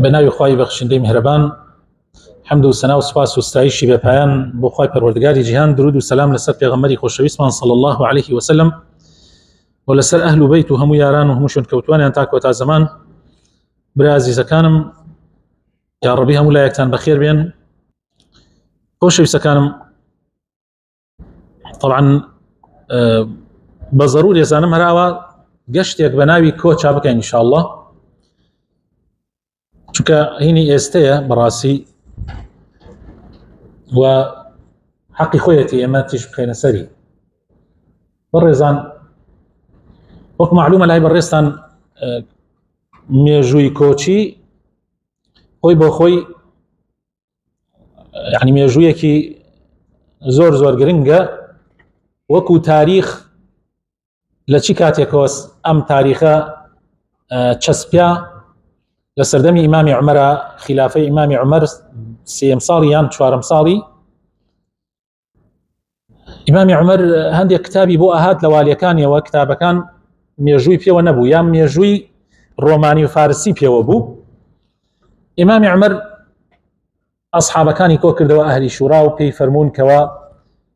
بناوی خوای بخشنده مهربان حمد و ثنا و سپاس و ستایشی به پایان بو خوای پروردگاری جهان، درود و سلام لسر پیغمبری خوشویستمان صلی الله علیه و سلم و لسر اهل و بیت و همو یاران و همو شونکوتوانیان تا کۆتا زمان. برا عزیزەکانم یا ڕەبی هەموو لایەکتان بەخێر بێن. خۆشەویستەکانم، طبعا بە ضروري ێزانم هەراوە گەشتێک بە ناوی کۆچا بکەین ئینشاءالله، چونکە هینی ئێستەیە بەڕاستی و حەقی خۆیەتی ئێمە تیش بخێنە سەری. بەڕێزان، وەکو معلومە لای بەڕێستان مێژووی کۆچی خۆی بۆ خۆی یعنی مێژوویەکی زۆر زۆر گرنگە. وەکو تاریخ لە چی کاتێکەوە ئەم تاریخە چەسپیا لە سەردەمی ئیمامی عومەرە، خلافەی ئیمامی عومەر سێم ساڵی یان چوارەم ساڵی ئیمامی عومەر هەندێک کتابی بۆ ئاهات لە والیەکانیەوە، کتابەکان مێژووی پێوە نەبوو یان مێژووی ڕۆمانی و فارسی پێوە بوو. ئیمامی عومەر ئەسحابەکانی کۆ کردەوە ئەهلی شورا و پێی فەرموون کەوە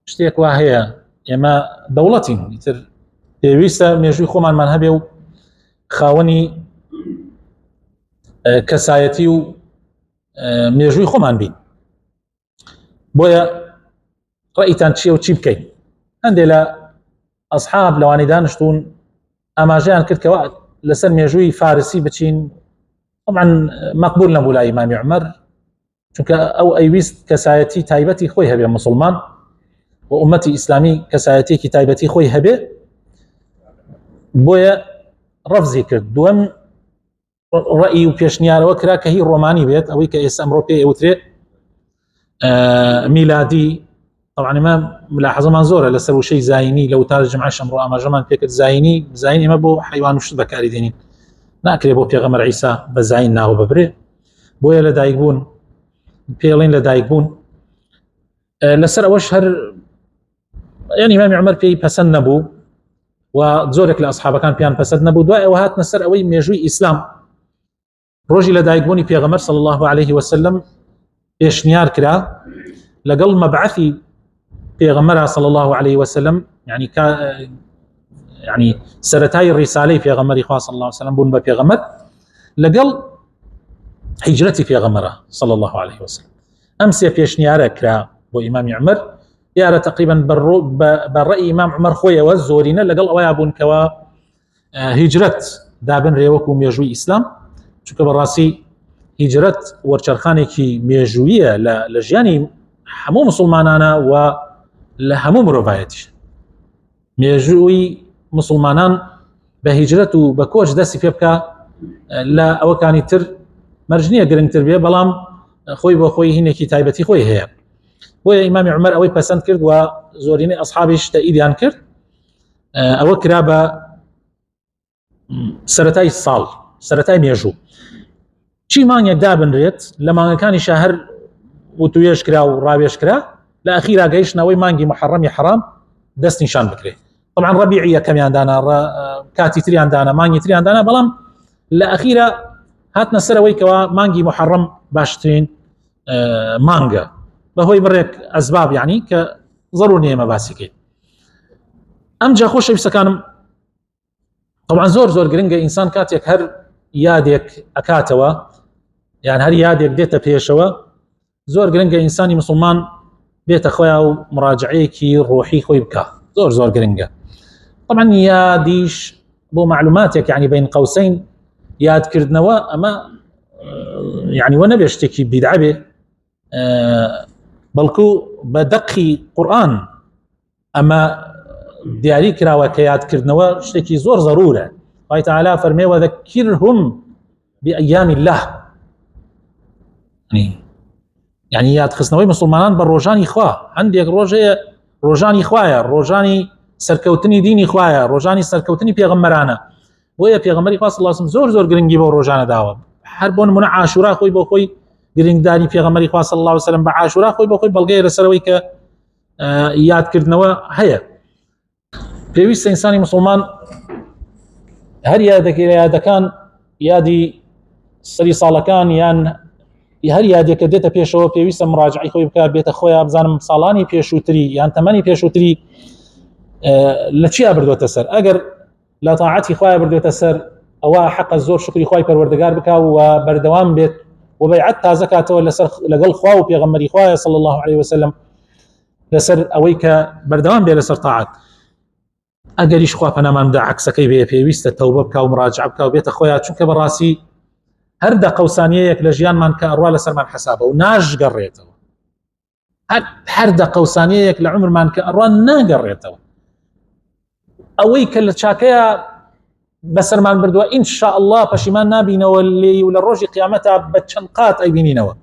شتێک وا هەیە، ئێمە دەوڵەتین، ئیتر پێویستە مێژووی خۆمانمان هەبێ و خاوەنی کەسایەتی و مێژووی خۆمان بین. بۆیە ڕەئیتان چییە و چی بکەین؟ هەندێک لە ئەسحاب لەوانەی دانیشتون ئاماژەیان کرد کەوە لەسەر مێژووی فارسی بچین. طبعا مەقبول نەبوو لای ئیمامی عومەر، چونکە ئەو ئەیویست کەسایەتی تایبەتی خۆی هەبێ مسلمان و ئومەتی ئیسلامی کەسایەتێکی تایبەتی خۆی هەبێ، بۆیە ڕەفزی کرد. دووەم ڕەئی و پێشنیارەوە کرا کە هی ڕۆمانی بێت، ئەوەی کە ئێستا ئەمڕۆ پێ ئەوترێ میلادی. طبعا ئێمە ملاحەزەمان زۆرە لەسەر وشەی زاینی، لە وتار جمعەش ئەمڕۆ ئاماژەمان پێکرد زاین ئێمە بۆ حەیوان و شت بەکاری دێنین، ناکرێ بۆ پێغەمبەر عیسا بە زاین ناوە ببرێ. بۆیە لە دایکبوون پێڵین لە دایکبوون لەسەر ئەوەش هەر یعنی ئیمامی عومەر پێی پەسەند نەبوو و زۆرێک لە ئەسحابەکان پێیان پەسەند نەبوو. دوای ئەوە هاتنە سەر ئەوەی مێژووی ئیسلام. ڕۆژی لە دایکبوونی پێغەمبەر صلی الله علیه و سلم پێشنیار کرا لەگەڵ مەبعەثی پێغەمبەر صلی الله علیه و سلم، يعني سەرەتای ڕیسالەی پێغەمبەری خوا صلی الله علیه و سلم بوون بە پێغەمبەر لەگەڵ هیجرەتی پێغەمبەرە صلی الله علیه و سلم. ئەم سێ پێشنیارە کرا بۆ ئیمامی عومەر. دیارە تقریبا بەڕەئی ئیمام عومەر خۆیەوە زۆرینە لەگەڵ ئەوەیە بوون کەوە هیجرەت دابنرێ وەکو مێژووی ئیسلام، چونکە بەڕاستی هیجرەت وەرچەرخانێکی مێژوویە لە ژیانی هەموو مسلمانانە و لە هەموو مرۆڤایەتیش. مێژووی مسلمانان بە هیجرەت و بە کۆچ دەستی پێ بکە لە ئەوەکانی تر مەرجنیە گرنگتر بێ، بەڵام خۆی بۆ خۆی هینێکی تایبەتی خۆی هەیە. بۆیە ئیمامی عومەر ئەوەی پەسەند کرد و زۆرینەی ئەسحابیش تەئیدیان کرد، ئەوە کرا بە سەرەتای ساڵ، سەرەتای مێژوو چی مانگێک دابنرێت لە مانگەکانی شەهر وتوێژ کرا و ڕاوێژ کرا، لە ئەخیرا گەیشتنەوەی مانگی محەڕەمی حەرام دەست نیشان بکرێ. طبعا ڕەبیعی یەکەمیان دانا، کاتی تریان دانا، مانگی تریان دانا، بەڵام لە ئەخیرا هاتنە سەرەوەی کەوا مانگی محەڕەم باشترین مانگە بەهۆی بڕێک ئەسباب، یعنی کە ضروري نیە ئێمە باسی بکەین. ئەمجا خۆشەویستەکانم، طبعا زۆر زۆر گرنگە ئینسان کاتێک هەر یادێک ئەکاتەوە یان هەر یادێک دێتە پێشەوە، زۆر گرنگە ئینسانی مسلمان بێتە خۆیان و مراجعەیەکی ڕۆحی خۆی بکە، زۆر زۆر گرنگە. طبعا یادیش بۆ معلوماتێک یعنی بین قوسین یادکردنەوە ئەمە یعنی وە نەبێ شتێکی بیدعە بێ، بەڵکو بە دەقی قورئان ئەمە دیاری کراوە کە یادکردنەوە شتێکی زۆر ضرورە. خوای تەعالی فەرمێ وەذەکرهم بئەیام الله، یعنی یادخستنەوەی مسلمانان بە ڕۆژانی خوا. هەندێک ڕۆژەیە ڕۆژانی خوایە، ڕۆژانی سەرکەوتنی دینی خوایە، ڕۆژانی سەرکەوتنی پێغەمبەرانە. بۆیە پێغەمبەری خوا صلی الله علیه و سلم زۆر زۆر گرنگی بۆ ڕۆژانە داوە. هەر بۆ نمونە عاشورا خۆی بۆ خۆی گرنگداری پێغەمبەری خوا صلی الله علیه و سلم بە عاشورا خۆی بۆ خۆی بەڵگەیە لەسەرەوەی کە یادکردنەوە هەیە. پێویستە ئینسانی مسلمان هەر یادەکان یادی سەری ساڵەکان یان هەر یادێکە دێتە پێشەوە پێویستە مراجعی خۆی بکات بێتە خۆیان بزانم ساڵانی پێشووتری یان تەمەنی پێشووتری لە چیا بردوۆتە سەر. ئەگەر لە تاعەتی خوای بردوێتە سەر ئەوە حەقە زۆر شکری خوای پەروەردگار بکات و بەردەوام بێت و بەیعەت تازە کاتەوە لەگەڵ خوا و پێغەمبەری خوایە صلی الله عليه وسلم لەسەر ئەوەی کە بەردەوام بێ لەسەر تاعەت. ئەگەریش خوا پەنامان بدە عەکسەکەی بێ پێویستە تەوبە بکات و مراجعە بکات و بێتە خۆیان، چونکە بەڕاستی هەر دەقەوسانیەیەک لە ژیانمان کە ئەڕوا لەسەرمان حەسابە و ناژگەڕێتەوە، هەر دەقەوسانیەیەک لە عمرمان کە ئەڕوا ناگەڕێتەوە. ئەوەی کە لە چاکەیە بەسەرمان بردووە ئینشاء الله پەشیمان نابینەوە لێی و لە ڕۆژی قیامەتە بە چەند قات ئەیبینینەوە.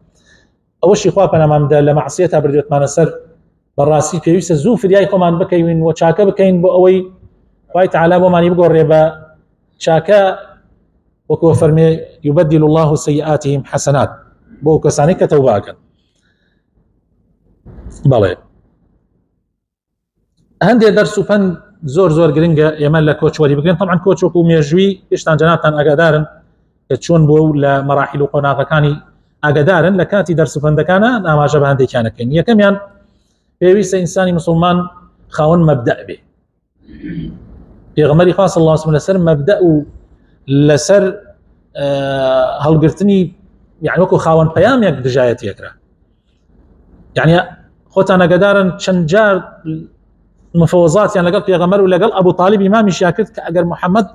ئەوەشی خوا پەنامان بدە لە مەعسیەتە بردوێتمانە سەر، بەڕاستی پێویستە زوو فریای خۆمان بکەین و چاکە بکەین بۆ ئەوەی خوای تەعالا بۆمانی بگۆڕێ بە چاکە، وەکو فەرمێ یوبەدل الله سیئاتهم حەسەنات، بۆ کەسانی کە تەوبە ئەکەن. بەڵێ هەندێک دەرس و پەند زۆر گرنگە ئێمە لە کۆچوەری بگرین. طبعا کۆچ وەکو مێژووی هێشتا جەنابتان ئاگادارن کە چۆن بۆ لە مەراحیل و قۆناغەکانی ئاگادارن لە کاتی دەرس و پەندەکانە ئاماژە بە هەندێکیانەکەین. یەکەمیان پێویستە ئینسانی مسلمان خاوەن مەبدەء بێ. پێغەمبەری خوا صلی الله علیه و سلم لەسەر مەبدەء و لەسەر هەڵگرتنی یعنی وەکو خاوەن پەیامێک دژایەتی ئەکرا. یعنی خۆتان ئاگادارن چەند جار مفەوەزاتیان لەگەڵ پێغەمبەر و لەگەڵ ئەبوو طالیب ئیمامیشیا کرد کە ئەگەر محەممەد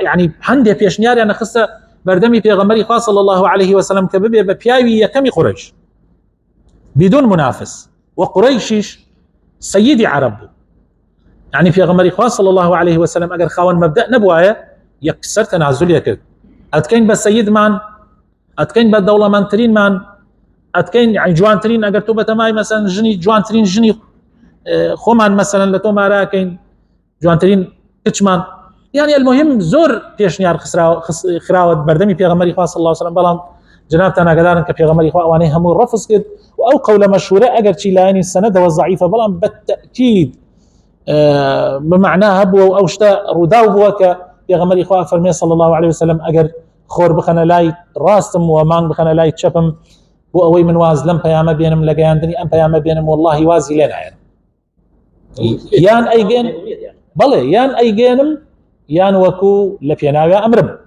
یعنی هەندێک پێشنیاریان نەخستە بەردەمی پێغەمبەری خوا صلی الله عليه وسلم کە ببێ بە پیاوی یەکەمی قوڕەیش بدون منافس، وقڕەیشیش سەیدی عەرەب بوو. يعني پێغەمبەری خوا صلی الله عليه وسلم ئەگەر خاوەن مەبدەء نەبوایە یەکسەر تەنازولیە کرد، ئەتکەین بە سەیدمان، ئەتکەین بە دەوڵەمەندترینمان، ئەتکەین یعنی جوانترین، ئەگەر تۆ بەتەمای مەسەن ژنی جوانترین ژنی خۆمان مەسەلەن لە تۆ ماراکەین، جوانترین کچمان، يعني المهم زۆر پێشنیار خراوە بەردەمی پێغەمبەری خوا صلی الله عليه وسلم. بەڵام جنابتان ئاگادارن کە پێغەمبەری خوا ئەوانەی هەموو ڕەفض کرد و ئەو قەولە مەشهورە ئەگەر چی لایەنی سەنەدەوە ضعیفە بەڵام بەتەئکید بمعنى هبوه او شتا روداو بوك يا غمري خواه فرمي صلى الله عليه وسلم اگر خور بخنا لاي راستم ومان بخنا لاي تشبم بو اوي من واز لم بياما بينم لقياندني ام بياما بينم والله وازي لنا يعني يان اي جين بلي يان اي جينم يان وكو لبيناوي امرم.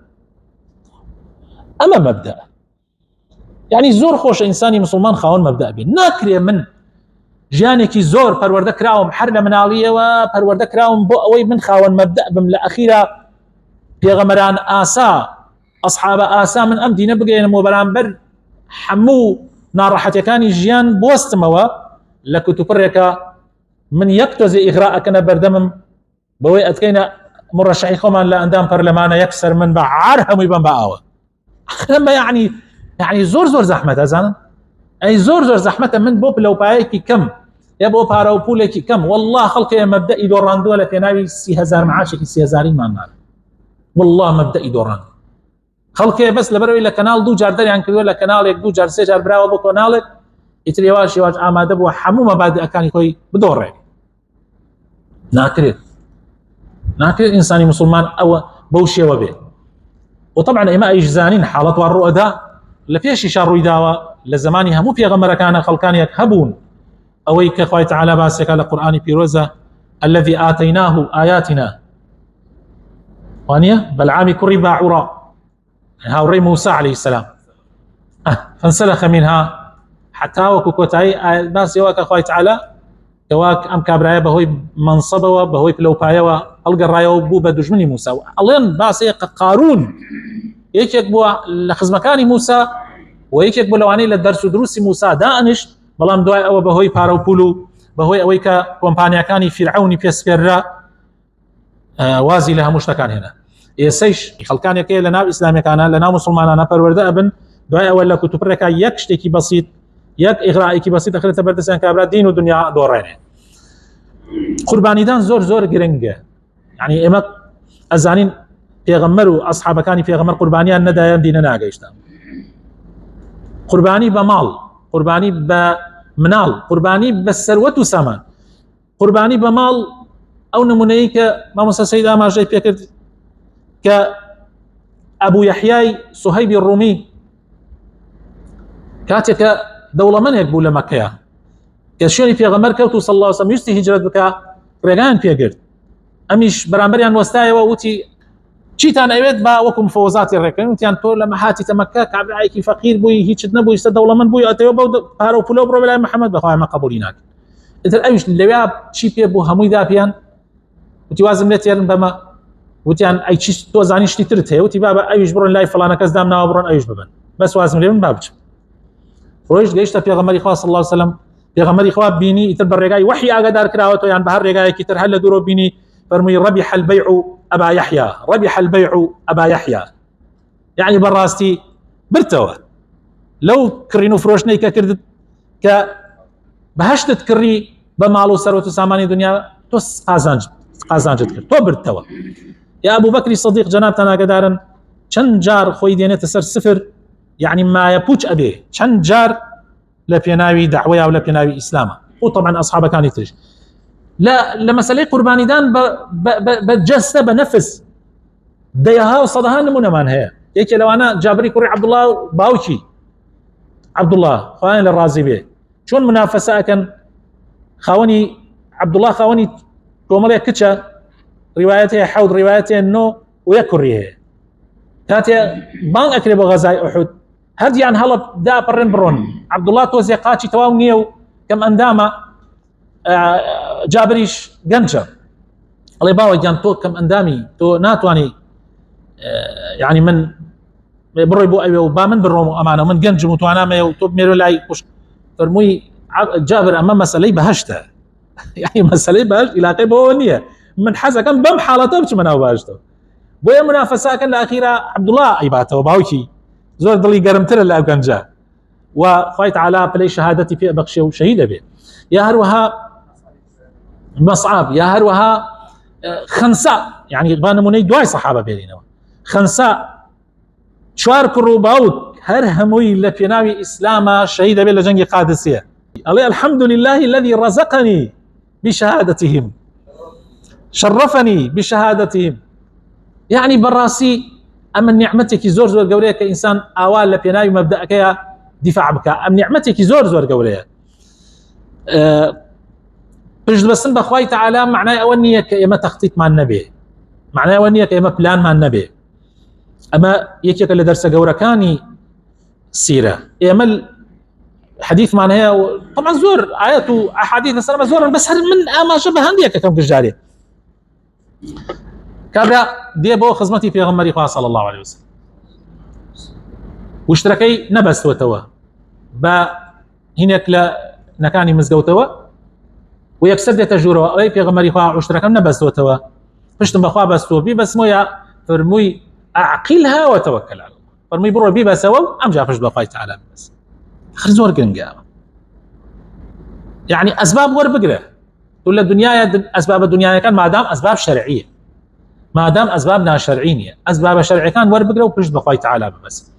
اما مبدأ يعني زور خوش انساني مسلمان خاون مبدأ بي ناكري من ژیانێکی زۆر پەروەردە کراوم هەر لە مناڵیەوە پەروەردە کراوم بۆ ئەوەی من خاوەن مەبدەء بم لە ئەخیرا پێغەمبەران ئاسا ئەصحابە ئاسا من ئەم دینە بگەێنمەوە بەرامبەر هەموو ناڕەحەتیەکانی ژیان بۆستمەوە لە کتوپڕێکە من یەک تۆزێ ئیغرا ئەکەنە بەردەمم بەوەی ئەتکەینە مڕەشەحی خۆمان لە ئەندام پەرلەمانە یەکسەر من بە عار هەمووی بم بە ئاوە. ئەمە یعنی زۆر زەحمەتە ئەزانن، ئەی زۆر زەحمەتە من بۆ پلەپایەکی کەم یا بۆ پارە و پولێکی کەم والله خەڵکێ مەبدەئی دۆڕاندووە لە پێناوی 30,000 معاشێکی 30,000مان مانە والله مەبدەئی دۆڕاند خەڵکێ بەس لەبەرەوەی لە کەناڵ دوو جار دەریان کردووە لە کەناڵێک دوو جار سێ جار براوە بۆ کۆناڵێک ئیتر ێواش ئامادە بووە هەموو مەبادئەکانی خۆی بدۆڕێ. ناکرێت ئینسانی مسلمان ئەوە بەو شێوە بێت. وطبعا ئێمە ئەیژزانین حاڵەت وا ڕوئەدا لە پێشیشا ڕووی داوە لە زمانی هەموو پێغەمبەرەکانە خەڵکانێک هەبوون ئەوەی کە خوای تەعالا باسێکە لە قورئانی پیرۆزە الذي آتيناه آياتنا وانية بلعام كري باعورا هاوري موسى عليه السلام فانسلخ منها حتى وكوكوتاي باس يواك خوای تەعالا يواك ام كابرايا بهوي منصبه بهوي بلوبايا القرايا بو بدجمني موسى الله باس قارون یەکێک بووە لە خزمەکانی موسا و یەکێک بوو لەوانەی لە دەرس و دروستی موسا دائنشت، بەڵام دوای ئەوە بەهۆی پارە و پول و بەهۆی ئەوەی کە کۆمپانیەکانی فیرعەونی پێسپێررا وازی لە هەموو شتەکان هێنا. ئێسەیش خەڵکانێکەیە لە ناو ئیسلامەکانە لە ناو مسلمانانە پەروەردە ئەبن دوای ئەوە لە کتوپڕێکە یەک شتێکی بەسیط یەک ئیغرائێکی بەسیط دەخرێتە بەردەستیان کابرا دین و دنیا دۆڕێنێ. قوربانیدان زۆر گرنگە. یعنی ئێمە ئەزانین پێغەمبەر و ئەصحابەکانی پێغەمبەر قوربانیان نەدایان دینە ناگەیشتن. قوربانی بە ماڵ، قوربانی بە مناڵ، قوربانی بە سەروەت و سامان. قوربانی بە ماڵ ئەو نمونەیە کە مامۆستا سەید ئاماژەی پێکرد کە ابو يحيى صهيب الرومي كاتك دولة من يقبل لمكة كشوني في غمر كوتو صلى الله عليه وسلم يستي هجرت بك رجعان في قرد أميش برامبريان وستايا ووتي شيتان أيوة با وكم فوزات الركن تيان تو لما حاتي تمكة كعب عيكي فقير بوي هيك نبوي يست دولة من بوي أتيو بود بارو فلو برو بلا محمد بخواه ما قبوليناك إذا أيش اللي شي بيبو هموي ذابيان وتوازم لتيرن بما وتيان أي شيء توزانيش تترته وتي بابا أيش برون لاي فلانا كزدامنا وبرون أيش ببن بس وازم لي من بابج رويش جيشتا في غمر إخوة صلى الله عليه وسلم في غمر إخوة بيني يتبر رجاي وحي أقدر كراوته يعني بهر رجاي كتر هل دورو بيني فرمي ربح البيع أبا يحيى ربح البيع أبا يحيى يعني براستي برتوه لو كرينو فروشني كردت ك بهشت تكري بمالو سروت ساماني دنيا توس قازانج تو برتوه يا أبو بكر الصديق جنابتنا قدارا چند جار خوي دينه سر صفر يعني ما يبوش أبيه چند جار لبيناوي دعوة أو لبيناوي إسلام وطبعا أصحابه كانوا يترش لا لما سلي قرباني دان بجسد بنفس ديها وصدها نمونا من هي هيك لو أنا جابري كوري عبد الله باوشي عبد الله خواني للرازي بيه شون منافسة كان خواني عبد الله خواني كومالي كتشا روايته حوض روايته إنه ويكريه كاتي بان أكرب غزاي أحد هدي عن هلب دا برن برون عبد الله توزي قاتشي تواونيو كم أنداما جابريش جنجر الله يبارك جان تو كم أندامي تو ناتواني يعني من بريبو أيوة با من بالروم أمانة من جنج متوانا ما يوتوب ميرو لاي فرموي جابر أمام مسألة بهشته يعني مسألة بهش إلى قبونية من حزة كان بم حالته بش مناو بهشته بويا منافسة كان الأخيرة عبد الله أيباته وباوكي زور ضلي قرمتر اللي كان جاء وفايت على بلي شهادتي في بقشة وشهيدة به يا هروها مصعب يا هروها خنساء يعني بانموني دواي صحابة بيننا خنساء شوار كروباوت هر هموي لبيناوي إسلاما شهيدة به لجنگ قادسية الله الحمد لله الذي رزقني بشهادتهم شرفني بشهادتهم يعني براسي أما نعمتك زور زور قولية كإنسان آوال لبيناوي مبدأك يا دفاع بك أم نعمتك زور زور قولية بجد بسن بخواي تعالى معناه أولنية كإما تخطيط مع النبي معناه أولنية كإما بلان مع النبي أما يكيك اللي درس قورة كاني سيرة إما الحديث معناها طبعا زور آيات وأحاديث السلام زورا بس هل من أما شبه هندية كم كجاري كابرا ديبو خزمتي في غمري خواه صلى الله عليه وسلم واشتركي نبست وتوا با هناك لا نكاني مزقوتوا ويكسد تجوروا أي في غمري خواه واشتركي نبست وتوا فشتم بخواه بستو بي بس مويا فرموي أعقلها وتوكل على الله فرموي برو بي بسوا أم جا فشت بخواي تعالى بس آخر زور قرنقا يعني أسباب ور بقرة تقول الدنيا أسباب الدنيا كان ما دام أسباب شرعية ما دام أسبابنا شرعية أسباب شرعية كان ور بقرة وفشت بخواي تعالى بس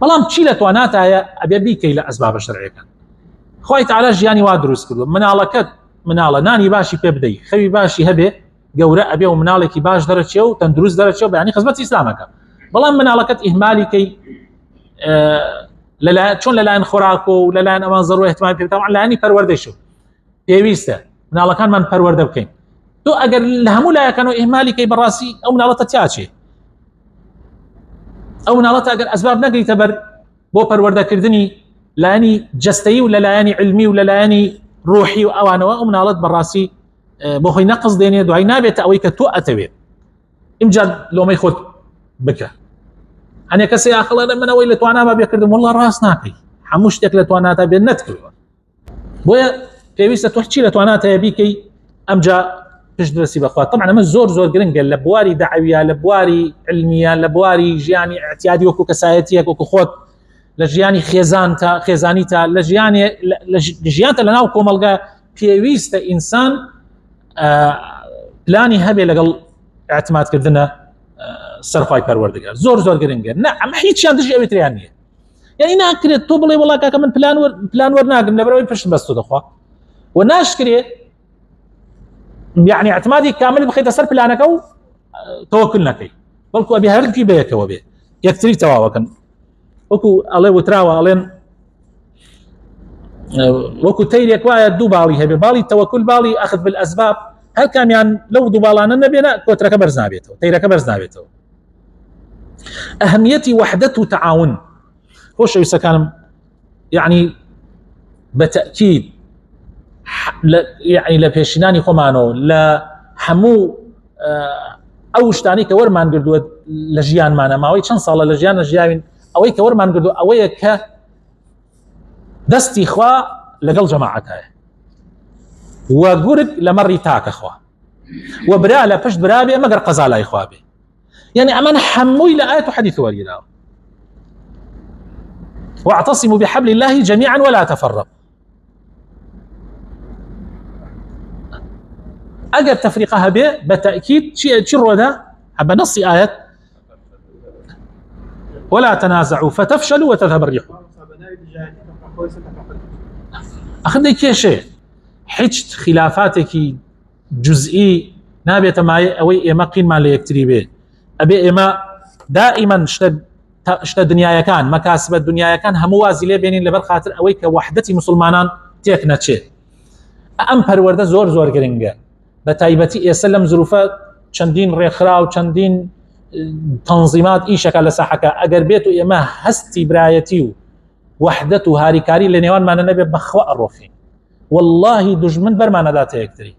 بلام تشيلت واناتها يا أبي بيك إلى أسباب الشرعية كان خواي تعالى جياني وادروس كله من على كد من على ناني باشي بيبدي خبي باشي هبه جورا أبي ومن على كي باش درجة تندرس درجة يعني خدمة إسلامك بلام من على كد إهمالي كي لا شون لا خوراكو ولا لا منظر اهتمام فيه طبعا لاني پرورده شو بيويسته من الله كان من پرورده بكين تو اگر لهمو لا كانوا اهمالي كي براسي او من الله تتياچي او من الله اگر اسباب نقري تبر بو پرورده كردني لاني جستي ولا لاني علمي ولا لاني روحي او انا ومن الله براسي بو هي نقص ديني دعي نابي تاويك تو اتوي امجد لو ما يخوت بك أنا كسي أخلا من أول لتوانا ما بيكردم والله راس ناقي حموشتك لتوانا تبي النتكل بويا كيفيسة تحكي لتوانا تبيكي أمجا تجدرسي بخوات طبعا ما زور زور قرنقة لبواري دعوية لبواري علمية لبواري جياني اعتيادي وكو كسايتيك وكو خوت لجياني خيزانيتا لجياني لجيانتا لناوكو ملغا كيفيسة إنسان بلاني هبي لقل اعتماد كردنا سرفاي پروردگار زور زور گرنگه نه ما هیچ چند دیگه بیتریانیه یعنی نه کرد تو بلی والله که من پلان ور ناقم لبروي پشت بس تو دخوا وناش كري يعني اعتمادي كامل بخيت اثر بلانك او توكلنا كي بەڵکو ئەبێ هەرکی بەیەکەوە بێ یەکتری تەواوەکەن وەکو ئەڵێ وتراوە ئەڵێن وەکو تەیرێک وایە دوو باڵی هەبێ باڵی تەوەکل باڵی ئەخذ بالئەسباب هەر کامیان لەو دوو باڵانە نەبێنە کۆترەکە بەرز نابێتەوە تەیرەکە بەرز نابێتەوە. ئەهەمیەتی وەحدەت و تەعاون خۆشەویستەکانم یعنی بەتەکید یعنی لە پێشینانی خۆمانەوە لە هەموو ئەو شتانی کە وەرمان گردووە لە ژیانمانە ماوەی چەند ساڵە لە ژیانە ژیاوین ئەوەی کە وەرمان گردووە ئەوەیە کە دەستی خوا لەگەڵ جەماعەتایە و گورگ لە مەڕی تاکەخوا و برا لە پشت برا بێ مەگەر قەزا لای خوا بێ يعني ئەمان هەمووی لە ئاەت و حەدیث وەرگیراوە واعتصموا بحبل الله جميعا ولا تفرقوا. اگر تفرقه هبه بالتاكيد شي رودا بنص ايات ولا تنازعوا فتفشلوا وتذهب الريح. اخذ كيشي حجت خلافاتك جزئي نابت ما اوي اما قيل ما ليكتريبه ابي اما دائما شت دنيا كان مكاسب الدنيا كان هموازي لي بينين لبر خاطر اوي كوحدتي مسلمانان تيكناتشي ام پرورده زور زور گرنگه بتايبتي يسلم ظروفات چندين ريخرا و چندين تنظيمات اي شكل لساحك اگر بيتو اما هستي برايتي وحدته هاريكاري لنيوان ما نبي بخوا الروفين والله دجمن برما ندات يكتري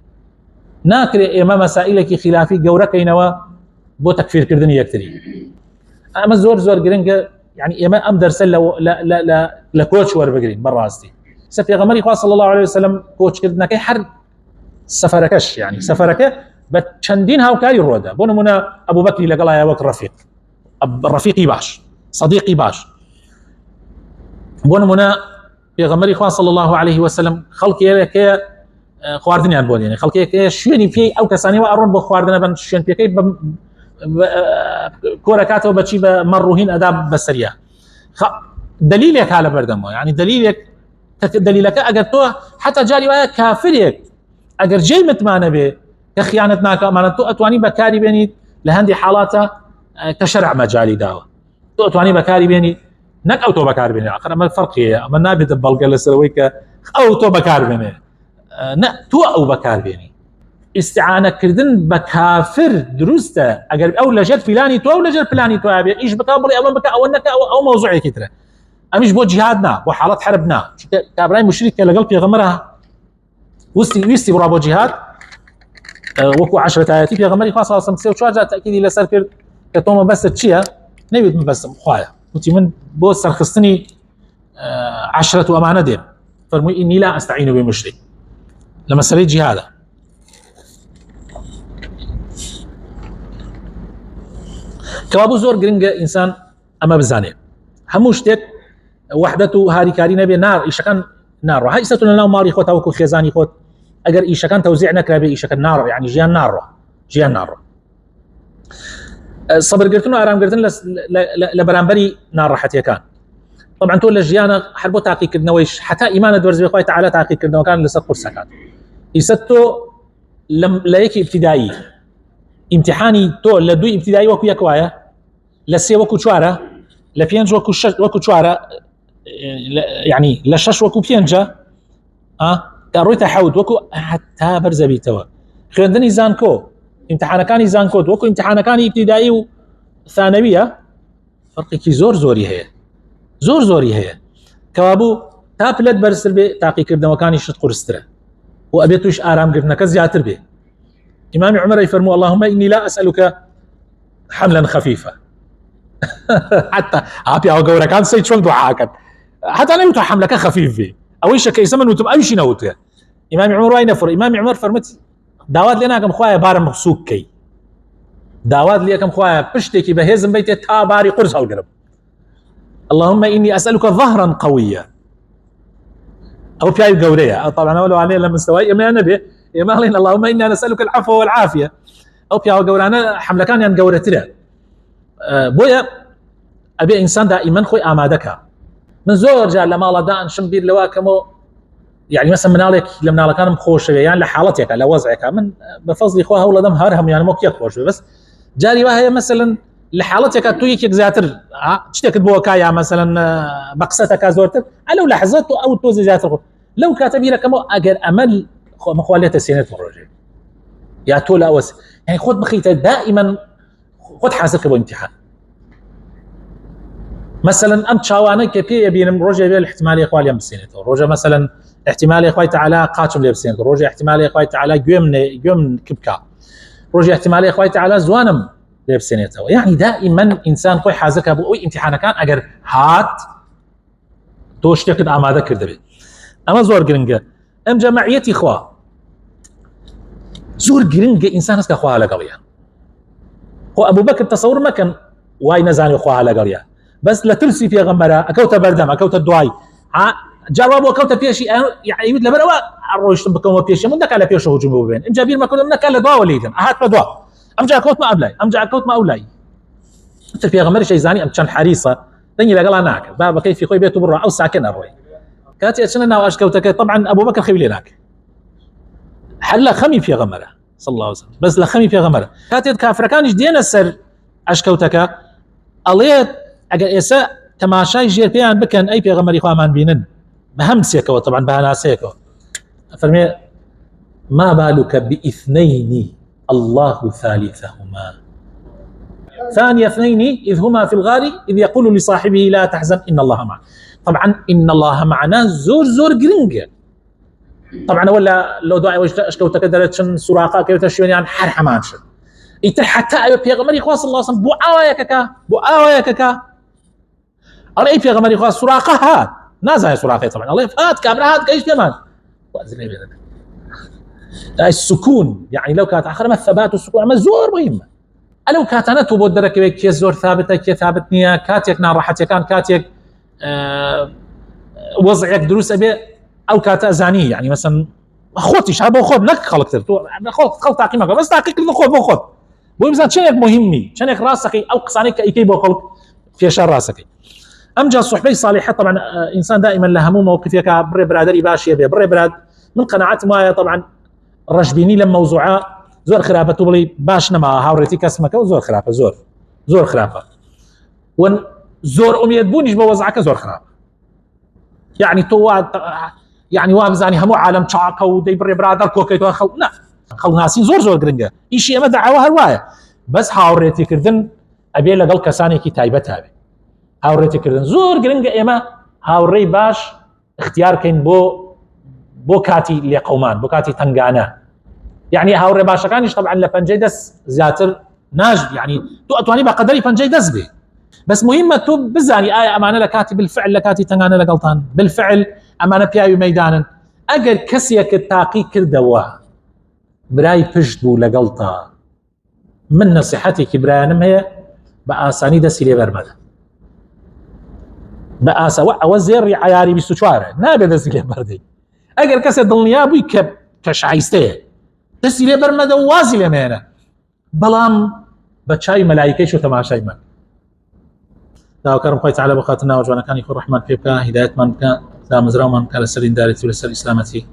ناكري اما مسائلك خلافي جوركينوا بو تكفير كردني يكتري اما زور زور گرنگه يعني اما ام درس لا لا لا لا كوتش ور بگرين براستي سفي غمري خاص صلى الله عليه وسلم كوتش كردنا كي حر سفركش يعني سفرك بتشندين هاوكاري رودا بونمنا ابو بكر لقال يا وك رفيق رفيقي باش صديقي باش بونمنا في غمري خاص صلى الله عليه وسلم خلقي كي خواردني عن بودين خلقي كي شوني في او كساني وارون بو خواردنا بن شون في كي كوركاته بچي بمروهين اداب بسريا دليلك على بردمو يعني دليلك اگر تو حتى جاري ويا كافرك اگر جاي متمانه به كخيانتنا كمان تو اتواني بكاري بيني لهندي حالاته كشرع مجالي داوا تو اتواني بكاري بيني نك او تو بكاري بيني اخر ما الفرق هي اما نابد بلقى لسرويك او تو بكاري بيني تو او بكاري بيني استعانه كردن بكافر درسته اگر او لجل فلاني تو او لجل فلاني تو ابي ايش بكابري او بك او انك او موضوعي كتره امش بو جهادنا بو حالات حربنا كابراي مشرك لقلب يا غمرها ويستي برابو جهاد وكو 10 آياتي في غمري خاصة صلى الله عليه وسلم تأكيدي لسر كرد كتوما بس تشيا نبيت بس خوايا وتي من بو سرخصتني 10 أمانة دين فرمي إني لا أستعين بمشرك لما سريت جهادا كوابو زور قرنجة إنسان أما بزاني هموشتك وحدته هاري كاري نبي نار إيش كان نار هاي ستون لنا ماري خوت أو خزاني خوت أجر إيش كان توزيع نكرة بإيش كان نار يعني جيان نار صبر قرتنا أرام قرتنا لبرامبري نار راحت كان طبعا تقول لجيانا حربو تعقيق النويش حتى إيمان الدورز بخوي تعالى تعقيق النو كان لسقر سكان يستو لم لايك ابتدائي امتحاني تو لدو ابتدائي وكو يكوايا لسي وكو شوارة لبينج وكو شوارة يعني لشش وكو بينجا كارويتا حود وكو حتى برزبي توا خوندني زانكو امتحان كان زانكو وكو امتحان كان ابتدائي وثانويه فرقي كي زوري هي كوابو تابلت برسل بي تاقي كردن وكان يشط قرستره وابيتوش ارام قرنا كزياتر به امام عمر يفرموا اللهم اني لا اسالك حملا خفيفا حتى ابي او غورا كان سيد شو دعاء حتى انا يوتو حملك خفيف فيه او ايش كيسمن وتم امشي نوت امام عمر واي نفر امام عمر فرمت داوات لنا كم خوايا بار مخسوق كي داوات لي كم خوايا بشتكي بهزم بيتي تا باري قرص القلب اللهم اني اسالك ظهرا قويا او في اي قوريه طبعا اولو عليه لما استوى ما نبي يا مالين اللهم اني نسالك العفو والعافيه او في قورانا حملكان ين قورتنا بويا ابي انسان دائما خوي امادك من زور جاء لما الله دان شمبير لواكمو يعني مثلا منالك لما كان مخوش يعني لحالتك على وضعك من بفضل اخوها ولا دم هرهم يعني مو كيف خوش بس جاري وهي مثلا لحالتك تو يك زياتر تشتك بوكا يا مثلا بقستك زورتك لو لحظات او تو زياتر لو كاتبي لك اجر امل مخواليه السنه الرجل يا تو لا وس يعني خذ بخيته دائما خذ حاسبك بامتحان مثلا ام تشاواني كبي بين روجا الاحتمال يا اخوالي مسينته روجا مثلا احتمال يا اخوي تعالى قاتم لي بسينته روجا احتمال يا اخوي تعالى جيم كبكا روجا احتمال يا اخوي تعالى زوانم لي بسينته يعني دائما انسان خوي حازك ابو اي امتحان كان اجر هات توش تكد اماده كردبي اما زور جرينجا ام جمعيتي اخوا زور جرينجا انسان اسك اخوا على قضيه هو ابو بكر تصور ما كان واي نزاني اخوا على قضيه بس لا تلسي في غمرة اكوت بردم اكوت الدواي جواب اكوت بيشي يعني مثل بروا الروش بكم بيشي من دك على بيشي هجوم بين ام جابير ما كنا منك على دواء وليدن هات دواء ام جا كوت ما ابلاي ام جا كوت ما اولاي انت في غمرة شي زاني ام كان حريصه دني لا قال ناك بابا كيف في خوي بيته برا او ساكن الروي كاتي اشنا واش كوتك طبعا ابو بكر خيب ليناك حلا خمي في غمرة صلى الله عليه وسلم بس لا خمي في غمرة كاتي كافر كان جدينا السر اشكوتك اليت اگر ئێستا تەماشای ژێر پێیان بکەن ئەی پێغەمبەری خوامان بینن بە هەم سێکەوە طبعا بە هەناسەیەکەوە فەرمێ ما بالك باثنين الله ثالثهما ثاني اثنين إذ هما في الغار إذ يقول لصاحبه لا تحزن إن الله معنا طبعا إن الله معنا زور جرينجا طبعا ولا لو دعي واشكوتك درتشن سراقا كيف تشوين يعني حر حمانشن حتى بيغمري خوا صلى الله عليه وسلم بو آوايكك الله اي بيغمري خوا سراقه هات نازع سراقه طبعا الله هات كاميرا هات ايش كمان السكون يعني لو كانت اخر ما الثبات والسكون اما زور مهمه لو كانت انا تو بودرك كي زور ثابته كي ثابتني كاتيك نار راحتك كان كاتيك وضعك دروس ابي او كاتا زانيه يعني مثلا اخوتي شعب خذ نك خلقت خذ تعقيمك بس تعقيق خذ بو بزات شنك مهمي شنك راسك او قصانيك اي بو خلق في شر راسك امجا صحبي صالحه طبعا انسان دائما له هموم موقفك بري برادري باشي بري براد من قناعات ما طبعا رجبيني لما موضوعه زور خرافه بلي باش نما هاوريتي كاسمك وزور خرافه زور خرافه ون زور اميد بونيش بوزعك زور خرافه يعني تو يعني وابزاني همو عالم تشاكا ودي بري برادر كوكيتو خو لا خو ناسين زور جرينجا شيء ما دعوه هوايه بس هاوريتي كردن ابي لقل كساني كي تايبتها بي هاوريتي كردن زور جرينجا اما هاوري باش اختيار كاين بو كاتي لقومان بو كاتي تنغانا يعني هاوري باش كانش طبعا لفنجيدس زياتر ناج يعني تو اتواني بقدري فنجيدس به بس مهمه تو بزاني امانه لكاتي بالفعل لكاتي تنغانا لقلطان بالفعل امانه بياوي ميدانا اجل كسيك التاقي كردوا براي بجدو لقلطه من نصيحتي كبرانم هي باساني دسي لي برمده باسا وزير عياري بسوچواره نابي دسي لي بردي اگر كسي دلنيا بو كشعيسته دسي لي برمده وازي لي مينه بلام بچاي ملائكه شو تماشاي من دا كرم خوي تعالى بخاتنا وجوانا كان يخور رحمن فيك هدايه من كان دا مزرعه من كان سرين دارتي ولسر اسلامتي